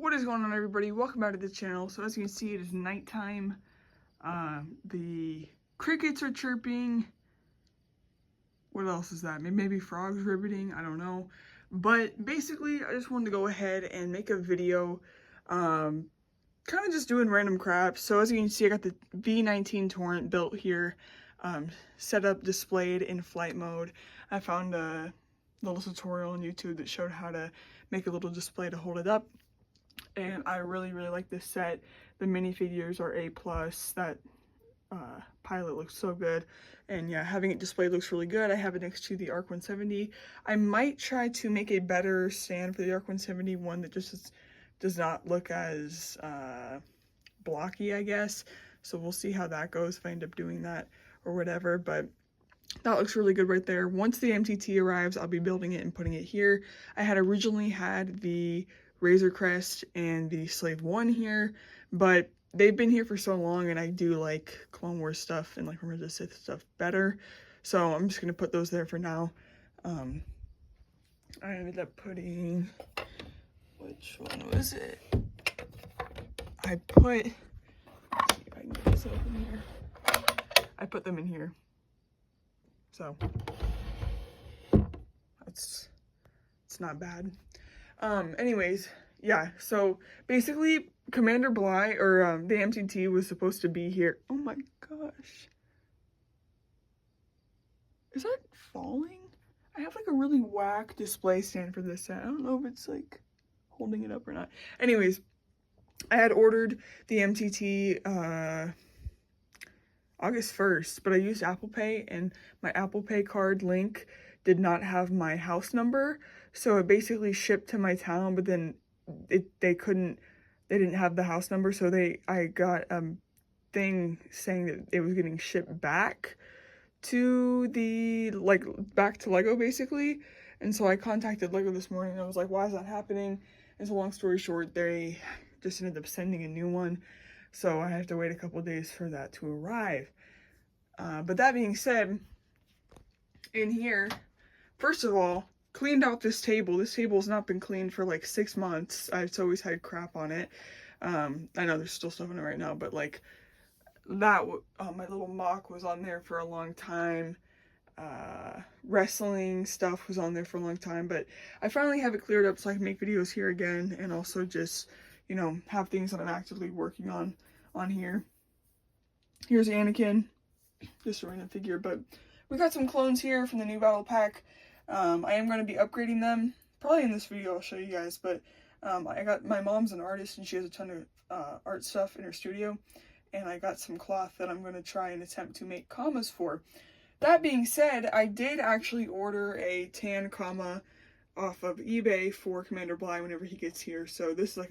What is going on, everybody? Welcome back to the channel. So as you can see, it is nighttime. The crickets are chirping. What else is that? Maybe frogs ribbiting, I don't know. But basically, I just wanted to go ahead and make a video, kind of just doing random crap. So as you can see, I got the V19 torrent built here, set up, displayed in flight mode. I found a little tutorial on YouTube that showed how to make a little display to hold it up. And I really like this set. The minifigures are A+. That pilot looks so good. And yeah, having it displayed looks really good. I have it next to the ARC 170. I might try to make a better stand for the ARC 170, one that just does not look as blocky, I guess. So we'll see how that goes if I end up doing that or whatever. But that looks really good right there. Once the MTT arrives, I'll be building it and putting it here. I had originally had the Razor Crest and the Slave 1 here, but they've been here for so long, and I do like Clone Wars stuff and like Revenge of the Sith stuff better, so I'm just gonna put those there for now. I ended up putting, which one was it? I put, let's see if I can get this open here. I put them in here, so it's not bad. Anyways, yeah, so basically Commander Bly, or the MTT, was supposed to be here. Oh my gosh. Is that falling? I have like a really whack display stand for this set. I don't know if it's like holding it up or not. Anyways, I had ordered the MTT August 1st, but I used Apple Pay, and my Apple Pay card link did not have my house number, so it basically shipped to my town, but then they didn't have the house number, so I got a thing saying that it was getting shipped back to back to Lego basically. And so I contacted Lego this morning and I was like, why is that happening? And so long story short, they just ended up sending a new one, so I have to wait a couple days for that to arrive. But that being said, in here, first of all, cleaned out this table. This table has not been cleaned for like 6 months. It's always had crap on it. I know there's still stuff in it right now, but like that, my little mock was on there for a long time. Wrestling stuff was on there for a long time, but I finally have it cleared up so I can make videos here again, and also just, you know, have things that I'm actively working on here. Here's Anakin, just a random figure, but we got some clones here from the new battle pack. I am going to be upgrading them, probably in this video I'll show you guys, but my mom's an artist and she has a ton of art stuff in her studio, and I got some cloth that I'm going to try and attempt to make commas for. That being said, I did actually order a tan comma off of eBay for Commander Bly whenever he gets here, so this is like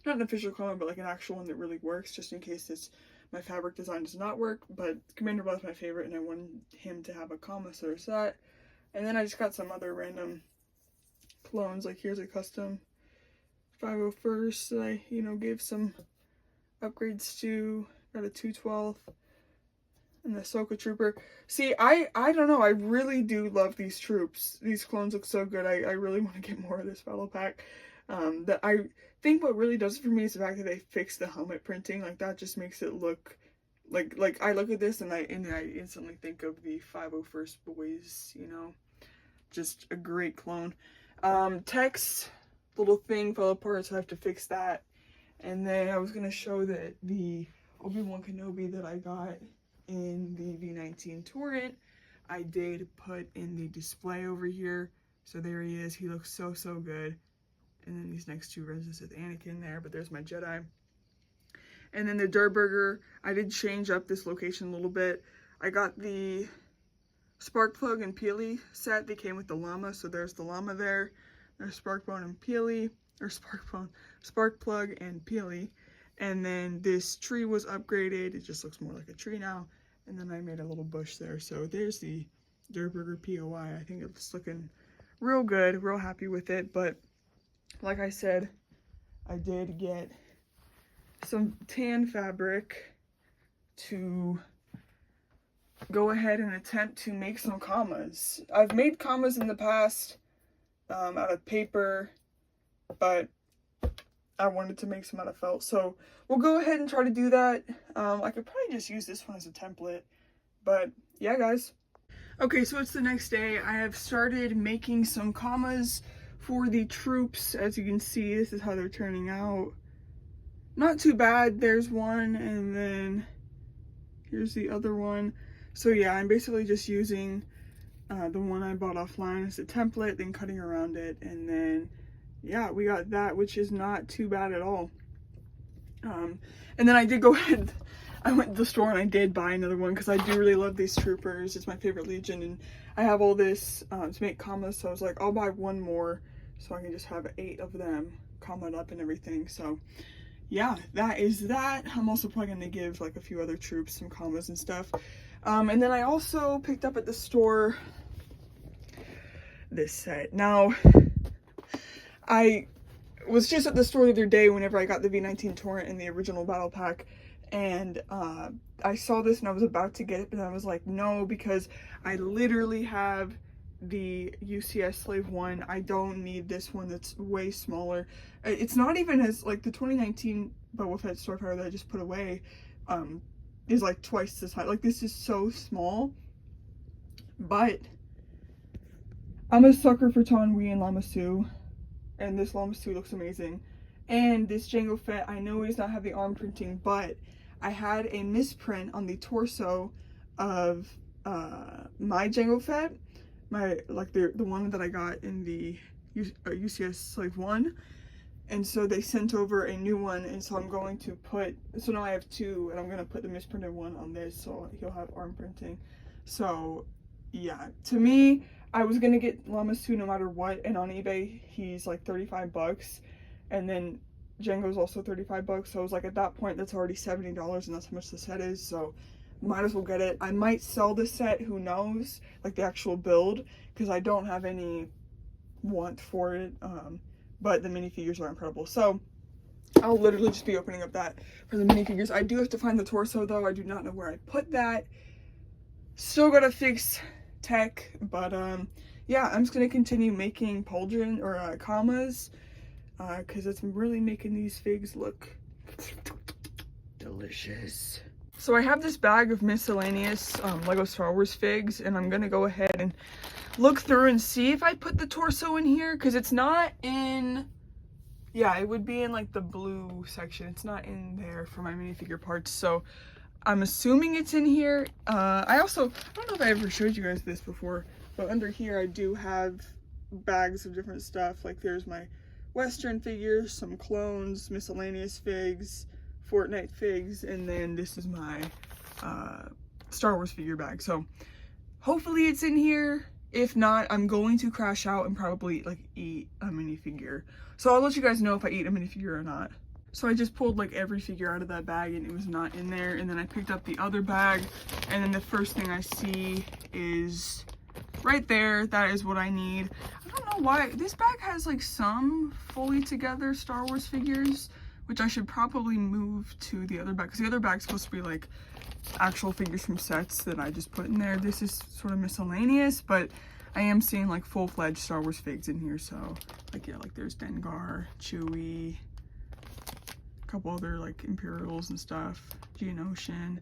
not an official comma, but like an actual one that really works, just in case my fabric design does not work. But Commander Bly's my favorite, and I wanted him to have a comma, so there's that. And then I just got some other random clones, like here's a custom 501st that I, you know, gave some upgrades to. Got a 212 and the Ahsoka Trooper. See, I don't know, I really do love these troops. These clones look so good. I really want to get more of this battle pack. That I think what really does it for me is the fact that they fixed the helmet printing. Like, that just makes it look like I look at this and I instantly think of the 501st boys, you know. Just a great clone. Text little thing fell apart, so I have to fix that. And then I was gonna show that the Obi-Wan Kenobi that I got in the V19 torrent, I did put in the display over here. So there he is. He looks so good. And then these next two Revenge of the Sith Anakin there, but there's my Jedi. And then the Durburger, I did change up this location a little bit. I got the Sparkplug and Peely set. They came with the llama, so there's the llama there. There's Sparkbone and Peely, or Sparkplug and Peely. And then this tree was upgraded. It just looks more like a tree now. And then I made a little bush there. So there's the Durburger POI. I think it's looking real good. Real happy with it. But like I said, I did get some tan fabric to go ahead and attempt to make some commas. I've made commas in the past out of paper, but I wanted to make some out of felt. So we'll go ahead and try to do that. I could probably just use this one as a template, but yeah, guys. Okay, so it's the next day. I have started making some commas for the troops. As you can see, this is how they're turning out. Not too bad. There's one, and then here's the other one. So yeah, I'm basically just using the one I bought offline as a template, then cutting around it, and then yeah, we got that, which is not too bad at all. And then I did go ahead, I went to the store and I did buy another one because I do really love these troopers. It's my favorite Legion, and I have all this to make commas, so I was like, I'll buy one more so I can just have 8 of them commaed up and everything. So yeah, that is that. I'm also probably going to give like a few other troops some commas and stuff. And then I also picked up at the store this set. Now, I was just at the store the other day whenever I got the V19 Torrent in the original battle pack, and I saw this and I was about to get it, but I was like, no, because I literally have the UCS Slave 1. I don't need this one that's way smaller. It's not even as, like, the 2019 Boba Fett Starfighter that I just put away is like twice this high. Like, this is so small, but I'm a sucker for Taun We and Lama Su, and this Lama Su looks amazing. And this Jango Fett, I know he does not have the arm printing, but I had a misprint on the torso of my Jango Fett, like the one that I got in the UCS Slave 1, and so they sent over a new one, and so I'm going to put, so now I have 2, and I'm going to put the misprinted one on this, so he'll have arm printing. So yeah, to me, I was going to get Lama Su no matter what, and on eBay he's like 35 bucks, and then Jango's also 35 bucks, so I was like, at that point that's already $70, and that's how much the set is, so might as well get it. I might sell the set, who knows, like the actual build, because I don't have any want for it, but the minifigures are incredible. So I'll literally just be opening up that for the minifigures. I do have to find the torso though. I do not know where I put that. Still gotta fix tech, but yeah, I'm just gonna continue making pauldron or commas, because it's really making these figs look delicious. So I have this bag of miscellaneous Lego Star Wars figs, and I'm gonna go ahead and look through and see if I put the torso in here, because it's not in, yeah, it would be in like the blue section. It's not in there for my minifigure parts, so I'm assuming it's in here. I don't know if I ever showed you guys this before, but under here I do have bags of different stuff. Like there's my Western figures, some clones, miscellaneous figs, Fortnite figs, and then this is my Star Wars figure bag. So hopefully it's in here. If not, I'm going to crash out and probably like eat a minifigure. So I'll let you guys know if I eat a minifigure or not. So I just pulled like every figure out of that bag and it was not in there. And then I picked up the other bag, and then the first thing I see is right there. That is what I need. I don't know why this bag has like some fully together Star Wars figures, which I should probably move to the other bag, because the other bag's supposed to be like actual figures from sets that I just put in there. This is sort of miscellaneous, but I am seeing like full-fledged Star Wars figs in here. So like, yeah, like there's Dengar, Chewie, a couple other like Imperials and stuff, Geonosian.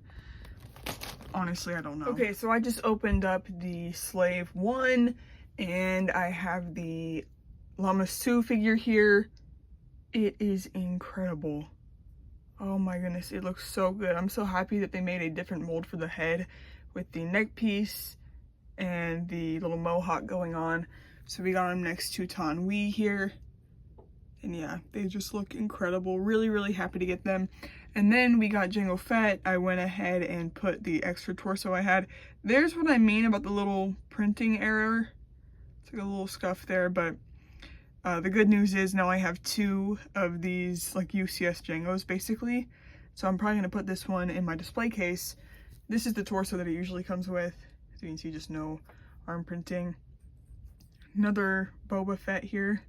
Honestly, I don't know. Okay, so I just opened up the Slave 1, and I have the Lama Su figure here. It is incredible. Oh my goodness, it looks so good. I'm so happy that they made a different mold for the head with the neck piece and the little mohawk going on. So we got him next to Taun We here. And yeah, they just look incredible. Really, really happy to get them. And then we got Jango Fett. I went ahead and put the extra torso I had. There's what I mean about the little printing error. It's like a little scuff there, but the good news is now I have 2 of these like UCS Jangos basically. So I'm probably going to put this one in my display case. This is the torso that it usually comes with. As you can see, just no arm printing. Another Boba Fett here.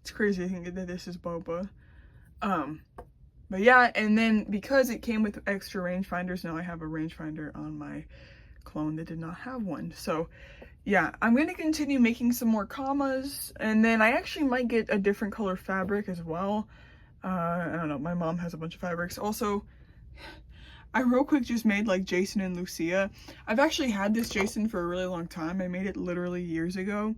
It's crazy to think that this is Boba. But yeah, and then because it came with extra rangefinders, now I have a rangefinder on my clone that did not have one. So yeah, I'm going to continue making some more commas, and then I actually might get a different color fabric as well. I don't know, my mom has a bunch of fabrics. Also, I real quick just made like Jason and Lucia. I've actually had this Jason for a really long time. I made it literally years ago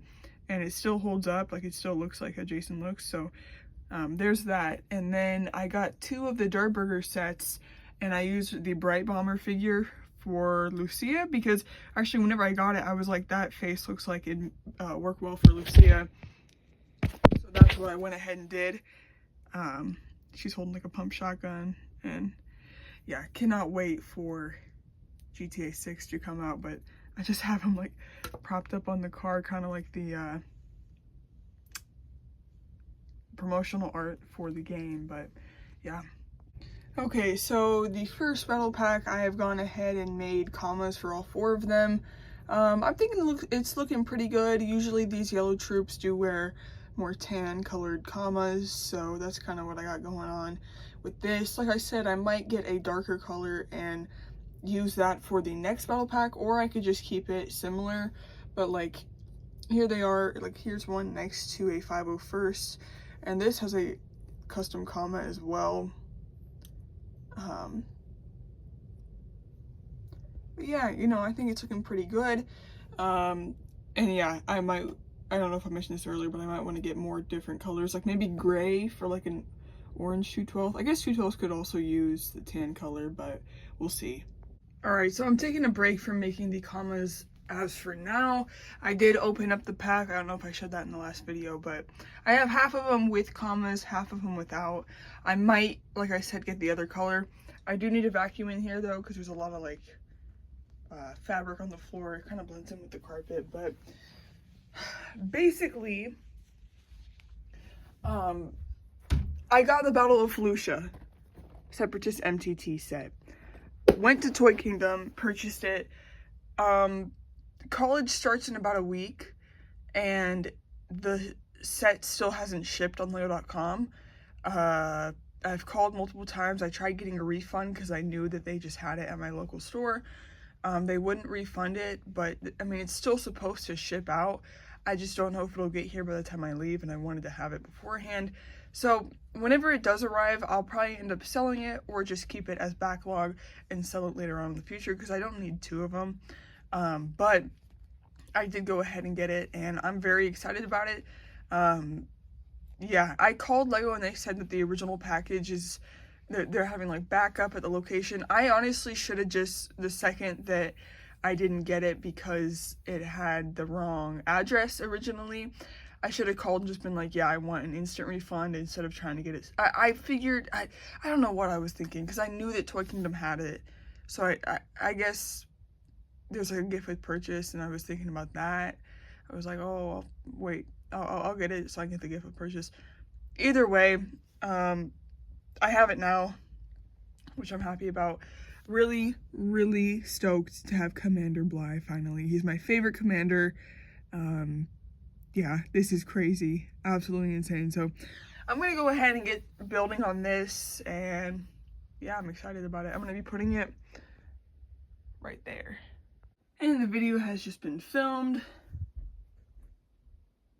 and it still holds up. Like it still looks like a Jason looks. So there's that. And then I got 2 of the Dirt Burger sets and I used the Bright Bomber figure for Lucia because actually whenever I got it, I was like, that face looks like it'd work well for Lucia. So that's what I went ahead and did. She's holding like a pump shotgun and yeah, cannot wait for GTA 6 to come out, but I just have him like propped up on the car, kind of like the promotional art for the game, but yeah. Okay, so the first battle pack, I have gone ahead and made commas for all 4 of them. I'm thinking it's looking pretty good. Usually these yellow troops do wear more tan colored commas, so that's kind of what I got going on with this. Like I said, I might get a darker color and use that for the next battle pack, or I could just keep it similar, but like here they are, like here's one next to a 501st, and this has a custom comma as well. But yeah, you know, I think it's looking pretty good. And yeah, I don't know if I mentioned this earlier, but I might want to get more different colors, like maybe gray for like an orange 212. I guess 212s could also use the tan color, but we'll see. All right, so I'm taking a break from making the commas as for now. I did open up the pack. I don't know if I showed that in the last video, but I have half of them with commas, half of them without. I might, like I said, get the other color. I do need a vacuum in here though, because there's a lot of like fabric on the floor. It kind of blends in with the carpet, but basically, I got the Battle of Fallujah Separatist MTT set. Went to Toy Kingdom, purchased it. College starts in about a week, and the set still hasn't shipped on Lego.com. I've called multiple times. I tried getting a refund because I knew that they just had it at my local store. They wouldn't refund it, but I mean, it's still supposed to ship out. I just don't know if it'll get here by the time I leave, and I wanted to have it beforehand. So whenever it does arrive, I'll probably end up selling it or just keep it as backlog and sell it later on in the future because I don't need 2 of them. But I did go ahead and get it, and I'm very excited about it. Yeah, I called Lego and they said that the original package is, they're having like backup at the location. I honestly should have just, the second that I didn't get it because it had the wrong address originally, I should have called and just been like, yeah, I want an instant refund instead of trying to get it. I figured, I don't know what I was thinking because I knew that Toy Kingdom had it. So I guess there's like a gift with purchase, and I was thinking about that. I was like, oh, wait, I'll get it so I can get the gift with purchase. Either way, I have it now, which I'm happy about. Really, really stoked to have Commander Bly finally. He's my favorite commander. Yeah, this is crazy. Absolutely insane. So I'm going to go ahead and get building on this, and yeah, I'm excited about it. I'm going to be putting it right there. And the video has just been filmed.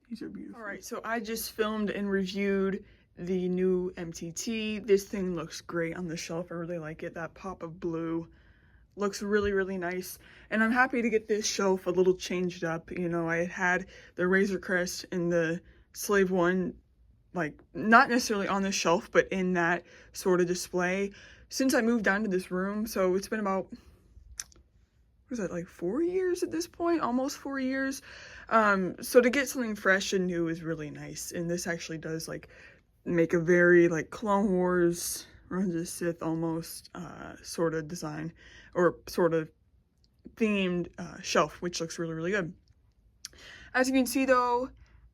These are beautiful. All right, so I just filmed and reviewed the new MTT. This thing looks great on the shelf. I really like it. That pop of blue looks really, really nice. And I'm happy to get this shelf a little changed up. You know, I had the Razor Crest and the Slave One, like, not necessarily on the shelf, but in that sort of display since I moved down to this room. So it's been about, what is that, like 4 years at this point? Almost 4 years. So to get something fresh and new is really nice. And this actually does, like, make a very, like, Clone Wars, Revenge of the Sith almost sort of design, or sort of themed shelf, which looks really, really good. As you can see though,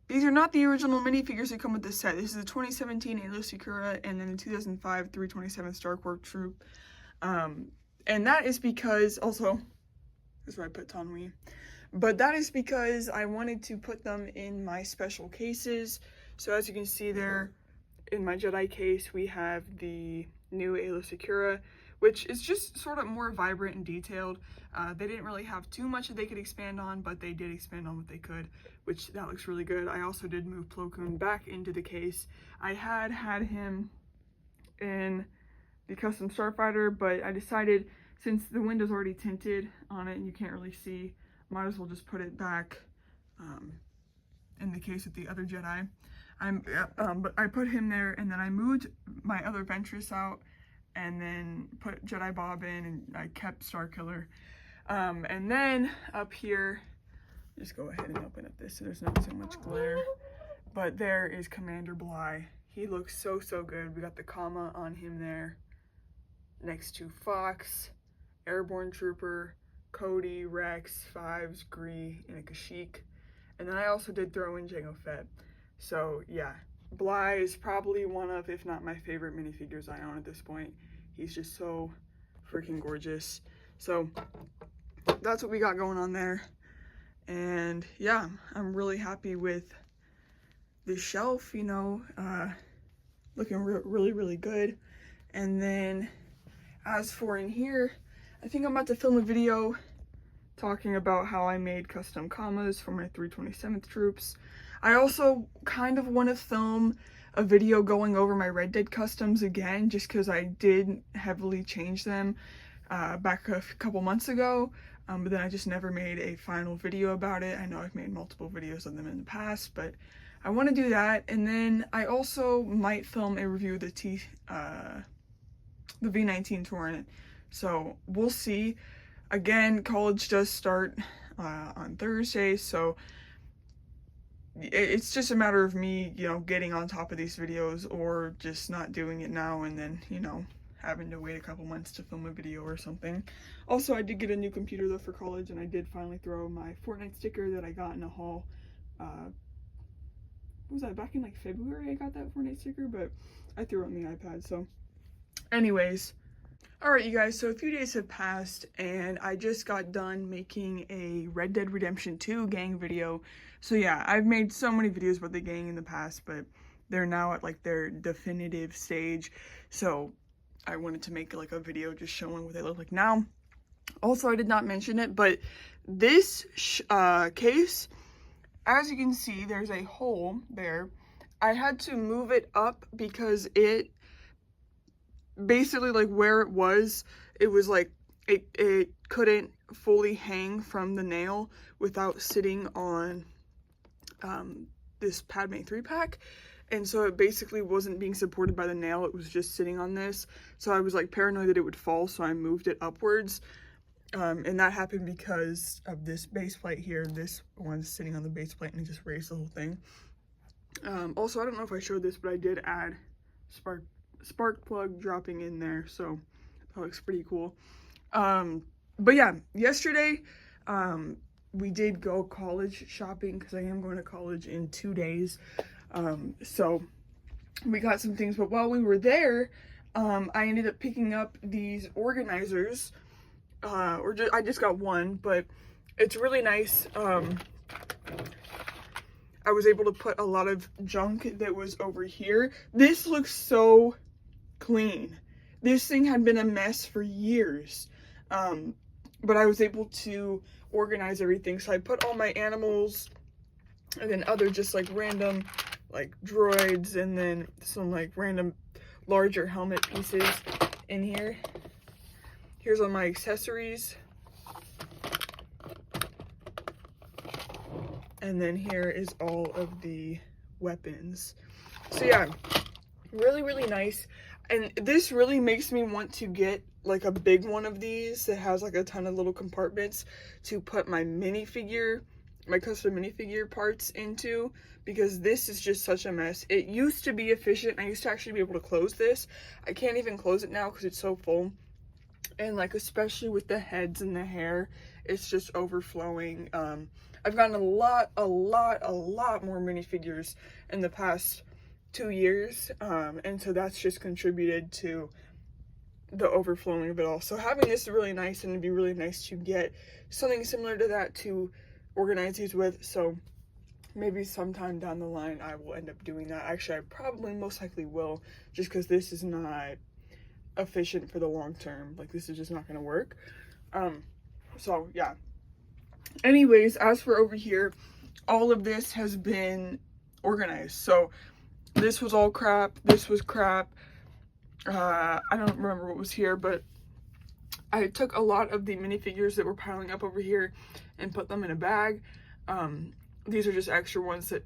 these are not the original minifigures that come with this set. This is the 2017 Aayla Secura and then the 2005 327 Star Wars Troop. And that is because, also, this is where I put Tonwi, but that is because I wanted to put them in my special cases. So as you can see there, in my Jedi case, we have the new Aayla Secura, which is just sort of more vibrant and detailed. They didn't really have too much that they could expand on, but they did expand on what they could, which that looks really good. I also did move Plo Koon back into the case. I had him in the custom Starfighter, but I decided since the window's already tinted on it and you can't really see, might as well just put it back in the case with the other Jedi. But I put him there, and then I moved my other Ventress out and then put Jedi Bob in, and I kept Starkiller. And then up here, just go ahead and open up this so there's not so much glare. But there is Commander Bly. He looks so good. We got the comma on him there. Next to Fox, Airborne Trooper, Cody, Rex, Fives, Gree, and a Kashyyyk. And then I also did throw in Jango Fett. So yeah, Bly is probably one of, if not my favorite minifigures I own at this point. He's just so freaking gorgeous. So that's what we got going on there. And yeah, I'm really happy with the shelf, you know, looking really good. And then as for in here, I think I'm about to film a video talking about how I made custom commas for my 327th troops. I also kind of want to film a video going over my Red Dead customs again, just because I did heavily change them back a couple months ago, but then I just never made a final video about it. I know I've made multiple videos of them in the past, but I want to do that. And then I also might film a review of the V19 Torrent. So we'll see. Again, college does start on Thursday, so it's just a matter of me, you know, getting on top of these videos or just not doing it now and then, you know, having to wait a couple months to film a video or something. Also, I did get a new computer though for college, and I did finally throw my Fortnite sticker that I got in a haul. What was that, back in like February I got that Fortnite sticker, but I threw it on the iPad. So anyways, alright you guys, so a few days have passed and I just got done making a Red Dead Redemption 2 gang video. So yeah, I've made so many videos about the gang in the past, but they're now at like their definitive stage. So I wanted to make like a video just showing what they look like now. Also, I did not mention it, but this case, as you can see, there's a hole there. I had to move it up because it basically, like where it was like it couldn't fully hang from the nail without sitting on this Padme 3-pack, and so it basically wasn't being supported by the nail. It was just sitting on this, so I was like paranoid that it would fall, so I moved it upwards, and that happened because of this base plate here. This one's sitting on the base plate and it just raised the whole thing. Also, I don't know if I showed this, but I did add spark plug dropping in there, so that looks pretty cool. But yeah, yesterday we did go college shopping because I am going to college in 2 days. So we got some things, but while we were there, I ended up picking up these organizers, I just got one, but it's really nice. I was able to put a lot of junk that was over here. This looks so clean. This thing had been a mess for years, but I was able to organize everything. So I put all my animals and then other just like random like droids and then some like random larger helmet pieces in here. Here's all my accessories. And then here is all of the weapons. So yeah, really nice. And this really makes me want to get like a big one of these that has like a ton of little compartments to put my minifigure, my custom minifigure parts into, because this is just such a mess. It used to be efficient. I used to actually be able to close this. I can't even close it now because it's so full. And like, especially with the heads and the hair, it's just overflowing. I've gotten a lot more minifigures in the past 2 years, and so that's just contributed to the overflowing of it all. So having this is really nice, and it'd be really nice to get something similar to that to organize these with. So maybe sometime down the line I will end up doing that. Actually, I probably most likely will, just because this is not efficient for the long term. Like, this is just not going to work. So yeah. Anyways, as for over here, all of this has been organized. So this was all crap, this was crap, I don't remember what was here, but I took a lot of the minifigures that were piling up over here and put them in a bag. These are just extra ones that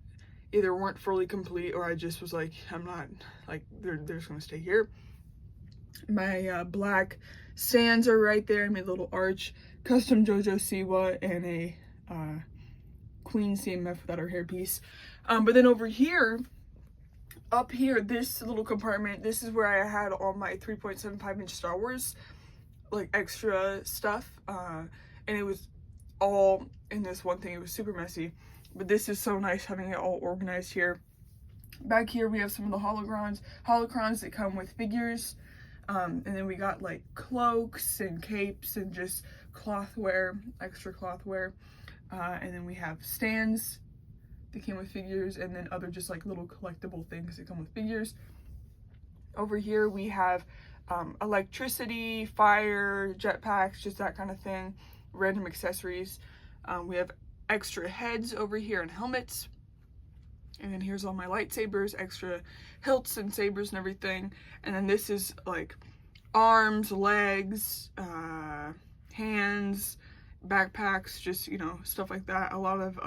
either weren't fully complete, or I just was like, I'm not, like, they're just gonna stay here. My black sands are right there. I made a little arch, custom JoJo Siwa, and a Queen CMF without her hairpiece. But then over here, up here, this little compartment, this is where I had all my 3.75-inch Star Wars, like, extra stuff. And it was all in this one thing. It was super messy. But this is so nice having it all organized here. Back here, we have some of the holocrons that come with figures. And then we got like cloaks and capes and just clothware, extra clothware. And then we have stands that came with figures, and then other just like little collectible things that come with figures. Over here we have electricity, fire, jetpacks, just that kind of thing, random accessories. We have extra heads over here and helmets. And then here's all my lightsabers, extra hilts and sabers and everything. And then this is like arms, legs, hands, backpacks, just, you know, stuff like that. A lot of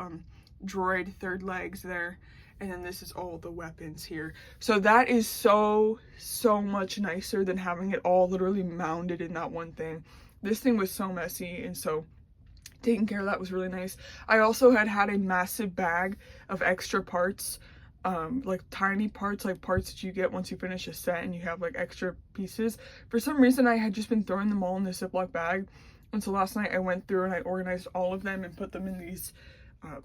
droid third legs there. And then this is all the weapons here. So that is so much nicer than having it all literally mounded in that one thing. This thing was so messy, and so taking care of that was really nice. I also had a massive bag of extra parts, like tiny parts, like parts that you get once you finish a set and you have like extra pieces. For some reason, I had just been throwing them all in this Ziploc bag. And so last night I went through and I organized all of them and put them in these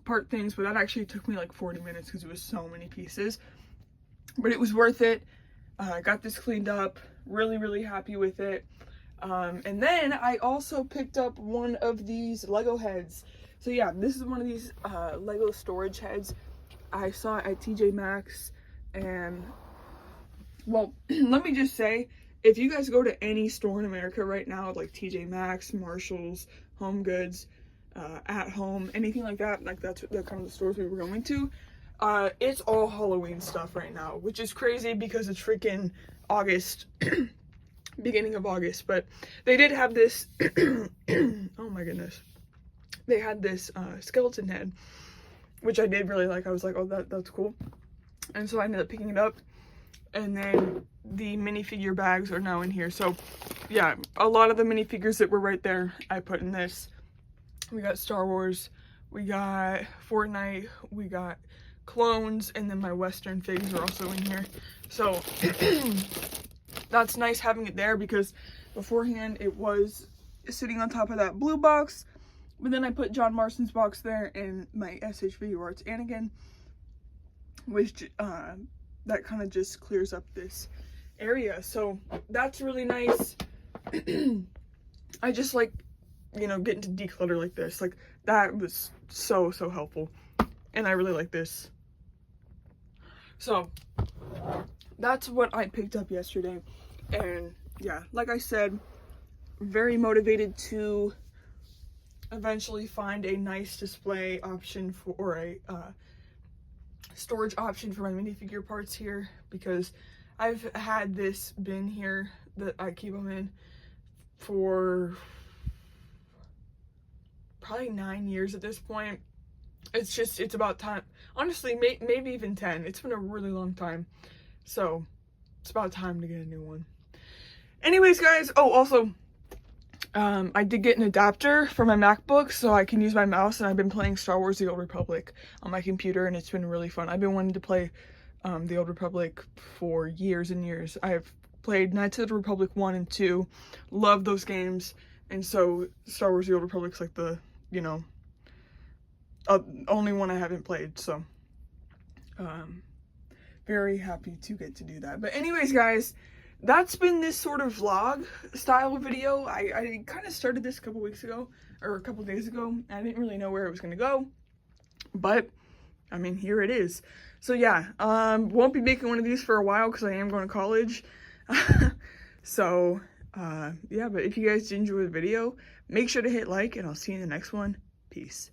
part things, but that actually took me like 40 minutes because it was so many pieces. But it was worth it. I got this cleaned up, really happy with it. And then I also picked up one of these Lego heads. So yeah, this is one of these Lego storage heads I saw at TJ Maxx. And well, let me just say, if you guys go to any store in America right now, like TJ Maxx, Marshalls, Home Goods, At Home, anything like that, like that's the kind of the stores we were going to, it's all Halloween stuff right now, which is crazy because it's freaking August. Beginning of August. But they did have this oh my goodness, they had this skeleton head, which I did really like. I was like, oh, that's cool. And so I ended up picking it up. And then the minifigure bags are now in here. So yeah, a lot of the minifigures that were right there I put in this. We got Star Wars, we got Fortnite, we got clones, and then my Western figs are also in here. So that's nice having it there, because beforehand it was sitting on top of that blue box, but then I put John Marston's box there and my SH Video Arts Anakin, which that kind of just clears up this area. So that's really nice. I just like, you know, getting to declutter like this. Like, that was so helpful, and I really like this. So that's what I picked up yesterday. And yeah, like I said, very motivated to eventually find a nice display option for, or a storage option for my minifigure parts here, because I've had this bin here that I keep them in for probably 9 years at this point. It's about time. Honestly, maybe even 10. It's been a really long time. So it's about time to get a new one. Anyways, guys, oh, also, I did get an adapter for my MacBook so I can use my mouse, and I've been playing Star Wars The Old Republic on my computer, and it's been really fun. I've been wanting to play The Old Republic for years and years. I've played Knights of the Republic 1 and 2, love those games, and so Star Wars The Old Republic's like the, you know, only one I haven't played, so very happy to get to do that. But anyways, guys, that's been this sort of vlog style video. I kind of started this a couple weeks ago, or a couple days ago. I didn't really know where it was going to go, but I mean, here it is. So yeah, won't be making one of these for a while because I am going to college. So yeah, but if you guys did enjoy the video, make sure to hit like, and I'll see you in the next one. Peace.